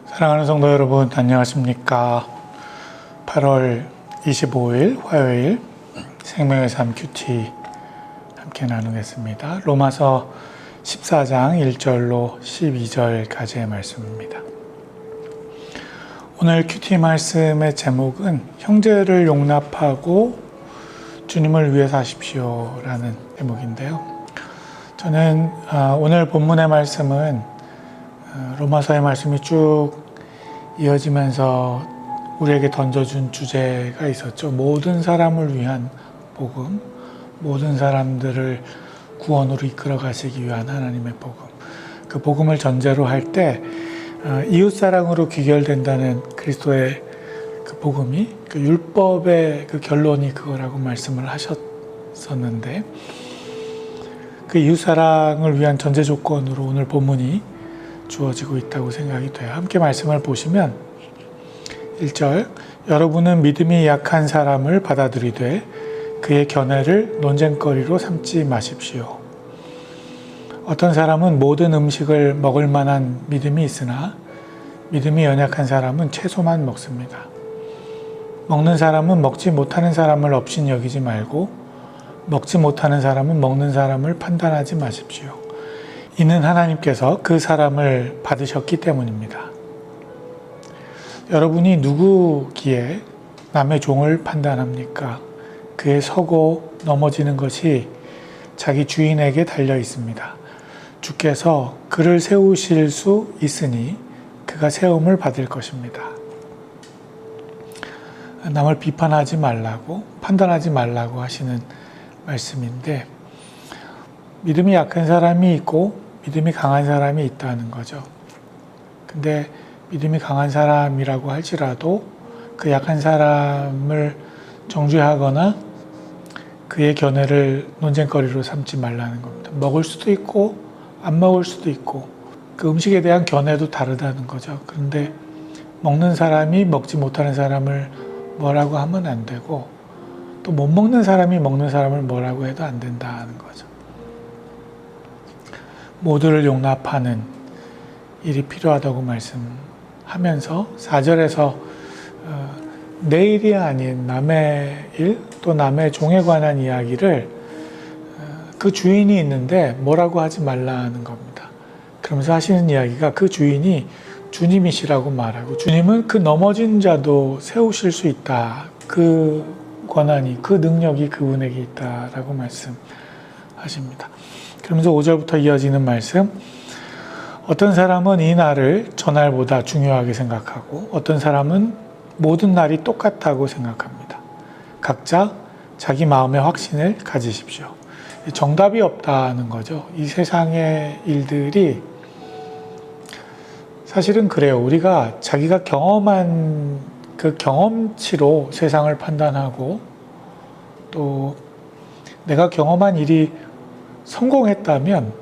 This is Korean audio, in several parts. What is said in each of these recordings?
사랑하는 성도 여러분, 안녕하십니까? 8월 25일 화요일 생명의 삶 큐티 함께 나누겠습니다. 로마서 14장 1절로 12절까지의 말씀입니다. 오늘 큐티 말씀의 제목은 형제를 용납하고 주님을 위해 사십시오 라는 제목인데요. 저는 오늘 본문의 말씀은 로마서의 말씀이 쭉 이어지면서 우리에게 던져준 주제가 있었죠. 모든 사람을 위한 복음, 모든 사람들을 구원으로 이끌어 가시기 위한 하나님의 복음. 그 복음을 전제로 할 때 이웃사랑으로 귀결된다는 그리스도의 그 복음이, 그 율법의 그 결론이 그거라고 말씀을 하셨었는데, 그 이웃사랑을 위한 전제 조건으로 오늘 본문이 주어지고 있다고 생각이 돼요. 함께 말씀을 보시면 1절, 여러분은 믿음이 약한 사람을 받아들이되 그의 견해를 논쟁거리로 삼지 마십시오. 어떤 사람은 모든 음식을 먹을 만한 믿음이 있으나 믿음이 연약한 사람은 채소만 먹습니다. 먹는 사람은 먹지 못하는 사람을 업신 여기지 말고 먹지 못하는 사람은 먹는 사람을 판단하지 마십시오. 이는 하나님께서 그 사람을 받으셨기 때문입니다. 여러분이 누구기에 남의 종을 판단합니까? 그의 서고 넘어지는 것이 자기 주인에게 달려 있습니다. 주께서 그를 세우실 수 있으니 그가 세움을 받을 것입니다. 남을 비판하지 말라고, 판단하지 말라고 하시는 말씀인데, 믿음이 약한 사람이 있고 믿음이 강한 사람이 있다는 거죠. 근데 믿음이 강한 사람이라고 할지라도 그 약한 사람을 정죄하거나 그의 견해를 논쟁거리로 삼지 말라는 겁니다. 먹을 수도 있고 안 먹을 수도 있고 그 음식에 대한 견해도 다르다는 거죠. 그런데 먹는 사람이 먹지 못하는 사람을 뭐라고 하면 안 되고, 또 못 먹는 사람이 먹는 사람을 뭐라고 해도 안 된다는 거죠. 모두를 용납하는 일이 필요하다고 말씀하면서 4절에서 내 일이 아닌 남의 일, 또 남의 종에 관한 이야기를 그 주인이 있는데 뭐라고 하지 말라는 겁니다. 그러면서 하시는 이야기가 그 주인이 주님이시라고 말하고, 주님은 그 넘어진 자도 세우실 수 있다. 그 권한이, 그 능력이 그분에게 있다라고 말씀하십니다. 그러면서 5절부터 이어지는 말씀, 어떤 사람은 이 날을 전날보다 중요하게 생각하고 어떤 사람은 모든 날이 똑같다고 생각합니다. 각자 자기 마음의 확신을 가지십시오. 정답이 없다는 거죠. 이 세상의 일들이 사실은 그래요. 우리가 자기가 경험한 그 경험치로 세상을 판단하고, 또 내가 경험한 일이 성공했다면,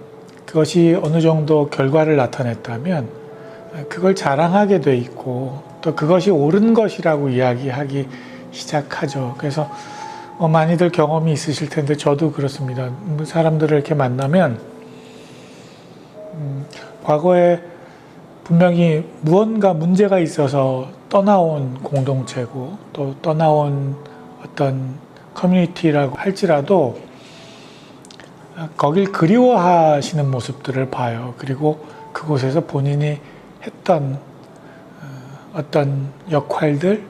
그것이 어느 정도 결과를 나타냈다면 그걸 자랑하게 돼 있고, 또 그것이 옳은 것이라고 이야기하기 시작하죠. 그래서 많이들 경험이 있으실 텐데 저도 그렇습니다. 사람들을 이렇게 만나면 과거에 분명히 무언가 문제가 있어서 떠나온 공동체고 또 떠나온 어떤 커뮤니티라고 할지라도 거길 그리워하시는 모습들을 봐요. 그리고 그곳에서 본인이 했던 어떤 역할들,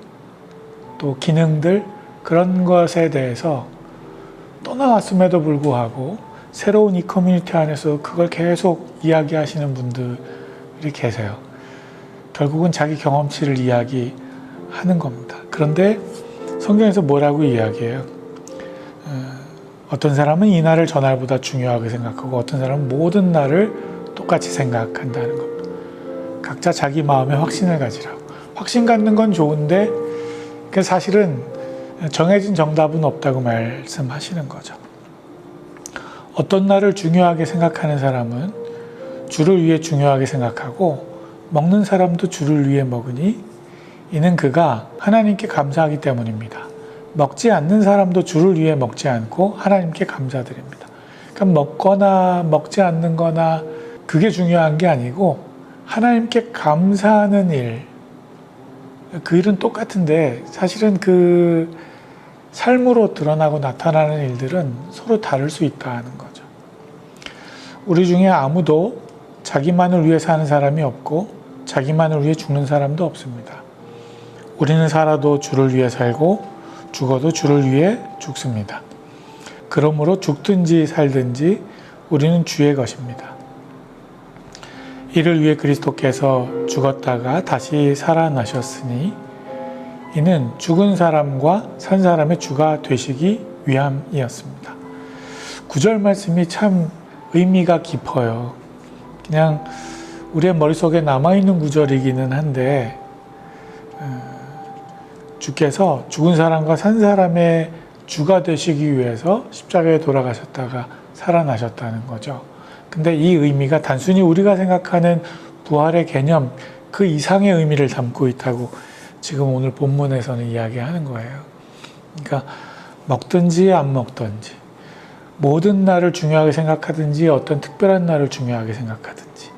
또 기능들, 그런 것에 대해서 떠나왔음에도 불구하고 새로운 이 커뮤니티 안에서 그걸 계속 이야기하시는 분들이 계세요. 결국은 자기 경험치를 이야기하는 겁니다. 그런데 성경에서 뭐라고 이야기해요? 어떤 사람은 이 날을 전날보다 중요하게 생각하고 어떤 사람은 모든 날을 똑같이 생각한다는 겁니다. 각자 자기 마음에 확신을 가지라고. 확신 갖는 건 좋은데 그 사실은 정해진 정답은 없다고 말씀하시는 거죠. 어떤 날을 중요하게 생각하는 사람은 주를 위해 중요하게 생각하고, 먹는 사람도 주를 위해 먹으니 이는 그가 하나님께 감사하기 때문입니다. 먹지 않는 사람도 주를 위해 먹지 않고 하나님께 감사드립니다. 그러니까 먹거나 먹지 않는 거나 그게 중요한 게 아니고 하나님께 감사하는 일, 그 일은 똑같은데 사실은 그 삶으로 드러나고 나타나는 일들은 서로 다를 수 있다는 거죠. 우리 중에 아무도 자기만을 위해 사는 사람이 없고 자기만을 위해 죽는 사람도 없습니다. 우리는 살아도 주를 위해 살고 죽어도 주를 위해 죽습니다. 그러므로 죽든지 살든지 우리는 주의 것입니다. 이를 위해 그리스도께서 죽었다가 다시 살아나셨으니 이는 죽은 사람과 산 사람의 주가 되시기 위함이었습니다. 9절 말씀이 참 의미가 깊어요. 그냥 우리의 머릿속에 남아있는 구절이기는 한데 주께서 죽은 사람과 산 사람의 주가 되시기 위해서 십자가에 돌아가셨다가 살아나셨다는 거죠. 근데 이 의미가 단순히 우리가 생각하는 부활의 개념 그 이상의 의미를 담고 있다고 지금 오늘 본문에서는 이야기하는 거예요. 그러니까 먹든지 안 먹든지 모든 날을 중요하게 생각하든지 어떤 특별한 날을 중요하게 생각하든지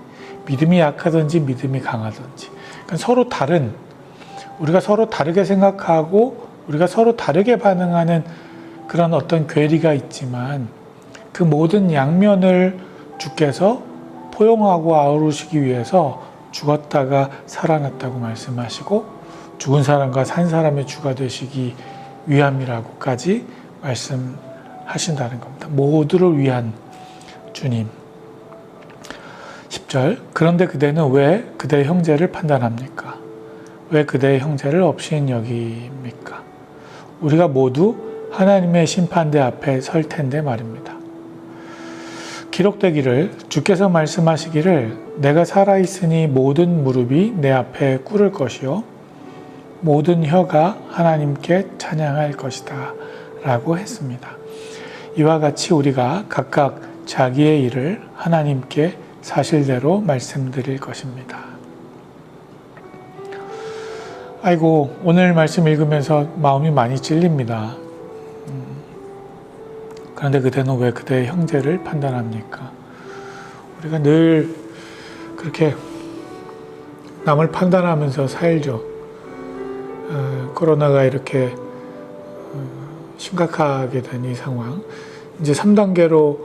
믿음이 약하든지 믿음이 강하든지 그러니까 서로 다른 우리가 서로 다르게 생각하고 우리가 서로 다르게 반응하는 그런 어떤 괴리가 있지만 그 모든 양면을 주께서 포용하고 아우르시기 위해서 죽었다가 살아났다고 말씀하시고 죽은 사람과 산 사람의 주가 되시기 위함이라고까지 말씀하신다는 겁니다. 모두를 위한 주님. 10절 그런데 그대는 왜 그대의 형제를 판단합니까? 왜 그대의 형제를 업신 여깁니까? 우리가 모두 하나님의 심판대 앞에 설 텐데 말입니다. 기록되기를 주께서 말씀하시기를 내가 살아있으니 모든 무릎이 내 앞에 꿇을 것이요 모든 혀가 하나님께 찬양할 것이다 라고 했습니다. 이와 같이 우리가 각각 자기의 일을 하나님께 사실대로 말씀드릴 것입니다. 아이고 오늘 말씀 읽으면서 마음이 많이 찔립니다. 그런데 그대는 왜 그대의 형제를 판단합니까? 우리가 늘 그렇게 남을 판단하면서 살죠. 코로나가 이렇게 심각하게 된 이 상황, 이제 3단계로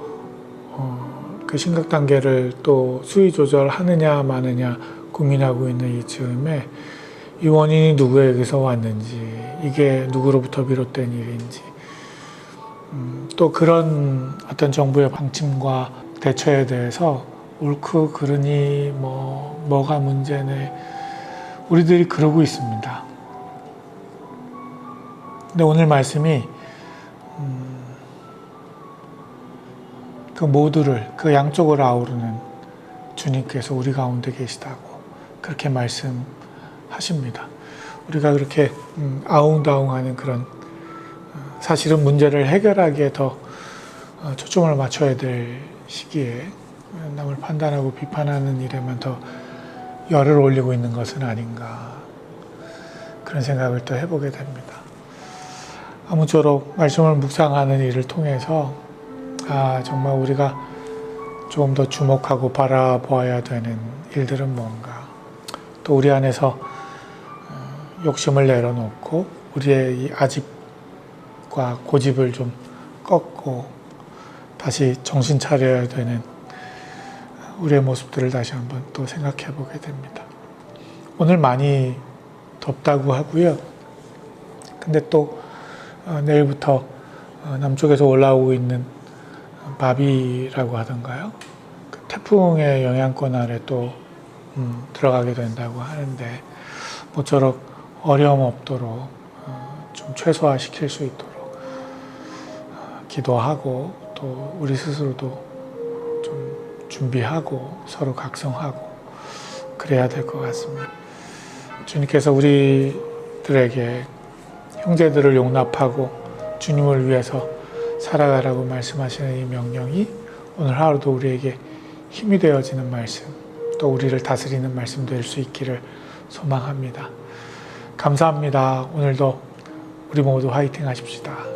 그 심각 단계를 또 수위 조절하느냐 마느냐 고민하고 있는 이 즈음에 이 원인이 누구에게서 왔는지, 이게 누구로부터 비롯된 일인지, 또 그런 어떤 정부의 방침과 대처에 대해서 옳고 그르니 뭐가 문제네, 우리들이 그러고 있습니다. 근데 오늘 말씀이 그 모두를, 그 양쪽을 아우르는 주님께서 우리 가운데 계시다고 그렇게 말씀하십니다. 우리가 그렇게 아웅다웅하는 그런 사실은 문제를 해결하기에 더 초점을 맞춰야 될 시기에 남을 판단하고 비판하는 일에만 더 열을 올리고 있는 것은 아닌가, 그런 생각을 또 해보게 됩니다. 아무쪼록 말씀을 묵상하는 일을 통해서 정말 우리가 조금 더 주목하고 바라보아야 되는 일들은 뭔가, 또 우리 안에서 욕심을 내려놓고 우리의 이 아집과 고집을 좀 꺾고 다시 정신 차려야 되는 우리의 모습들을 다시 한번 또 생각해 보게 됩니다. 오늘 많이 덥다고 하고요. 근데 또 내일부터 남쪽에서 올라오고 있는 바비라고 하던가요? 그 태풍의 영향권 아래 또 들어가게 된다고 하는데 모쪼록 어려움 없도록 좀 최소화시킬 수 있도록 기도하고 또 우리 스스로도 좀 준비하고 서로 각성하고 그래야 될 것 같습니다. 주님께서 우리들에게 형제들을 용납하고 주님을 위해서 살아가라고 말씀하시는 이 명령이 오늘 하루도 우리에게 힘이 되어지는 말씀, 또 우리를 다스리는 말씀 될 수 있기를 소망합니다. 감사합니다. 오늘도 우리 모두 화이팅 하십시다.